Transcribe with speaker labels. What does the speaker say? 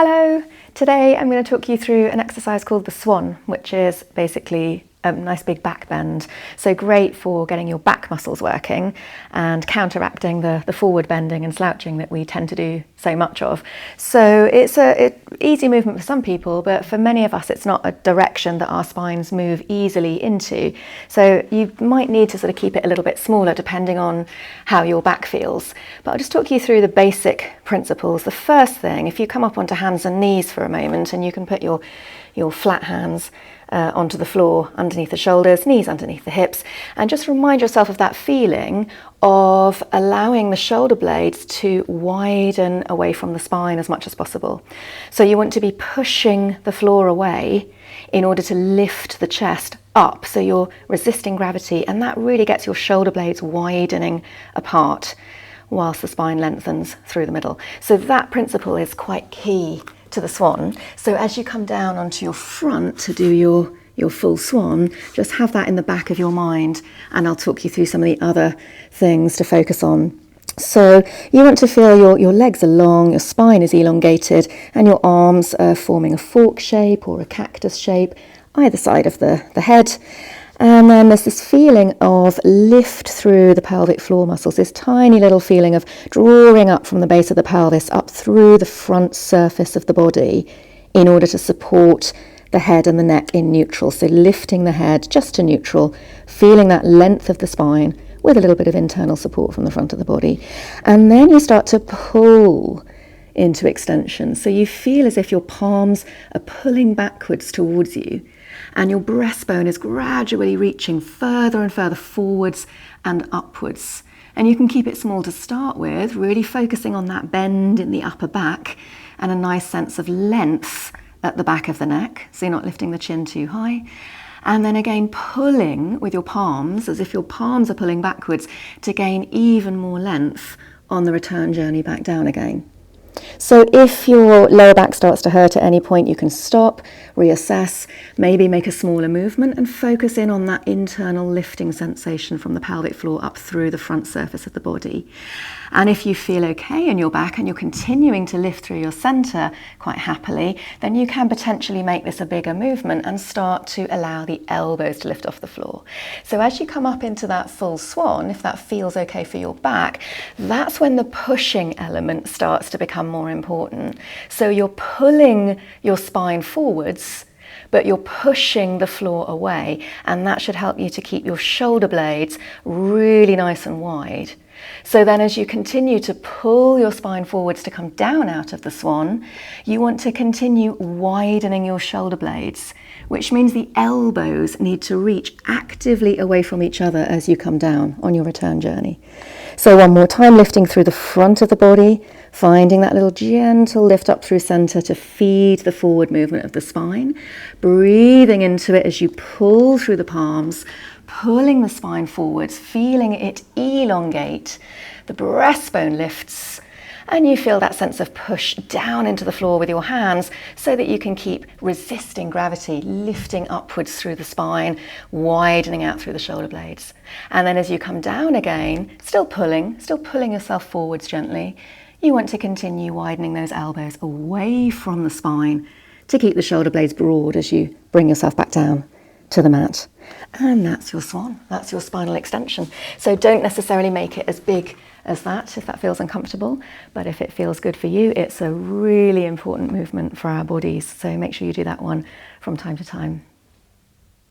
Speaker 1: Hello! Today I'm going to talk you through an exercise called the Swan, which is basically a nice big back bend. So great for getting your back muscles working and counteracting the forward bending and slouching that we tend to do so much of. So it's an easy movement for some people, but for many of us it's not a direction that our spines move easily into. So you might need to sort of keep it a little bit smaller depending on how your back feels. But I'll just talk you through the basic principles. The first thing, if you come up onto hands and knees for a moment, and you can put your flat hands onto the floor underneath the shoulders, knees underneath the hips, and just remind yourself of that feeling of allowing the shoulder blades to widen away from the spine as much as possible. So you want to be pushing the floor away in order to lift the chest up, so you're resisting gravity, and that really gets your shoulder blades widening apart whilst the spine lengthens through the middle. So that principle is quite key to the Swan. So as you come down onto your front to do your full Swan, just have that in the back of your mind, and I'll talk you through some of the other things to focus on. So you want to feel your legs are long, your spine is elongated, and your arms are forming a fork shape or a cactus shape either side of the head. And then there's this feeling of lift through the pelvic floor muscles, this tiny little feeling of drawing up from the base of the pelvis up through the front surface of the body in order to support the head and the neck in neutral. So lifting the head just to neutral, feeling that length of the spine with a little bit of internal support from the front of the body. And then you start to pull into extension. So you feel as if your palms are pulling backwards towards you, and your breastbone is gradually reaching further and further forwards and upwards. And you can keep it small to start with, really focusing on that bend in the upper back and a nice sense of length at the back of the neck, so you're not lifting the chin too high. And then again, pulling with your palms, as if your palms are pulling backwards, to gain even more length on the return journey back down again. So if your lower back starts to hurt at any point, you can stop, reassess, maybe make a smaller movement and focus in on that internal lifting sensation from the pelvic floor up through the front surface of the body. And if you feel okay in your back and you're continuing to lift through your center quite happily, then you can potentially make this a bigger movement and start to allow the elbows to lift off the floor. So as you come up into that full Swan, if that feels okay for your back, that's when the pushing element starts to become more important. So you're pulling your spine forwards, but you're pushing the floor away, and that should help you to keep your shoulder blades really nice and wide. So then as you continue to pull your spine forwards to come down out of the Swan, you want to continue widening your shoulder blades, which means the elbows need to reach actively away from each other as you come down on your return journey. So one more time, lifting through the front of the body, finding that little gentle lift up through center to feed the forward movement of the spine, breathing into it as you pull through the palms, pulling the spine forwards, feeling it elongate, the breastbone lifts, and you feel that sense of push down into the floor with your hands so that you can keep resisting gravity, lifting upwards through the spine, widening out through the shoulder blades. And then as you come down again, still pulling yourself forwards gently, you want to continue widening those elbows away from the spine to keep the shoulder blades broad as you bring yourself back down to the mat. And that's your Swan, that's your spinal extension. So don't necessarily make it as big as that if that feels uncomfortable, but if it feels good for you, it's a really important movement for our bodies. So make sure you do that one from time to time.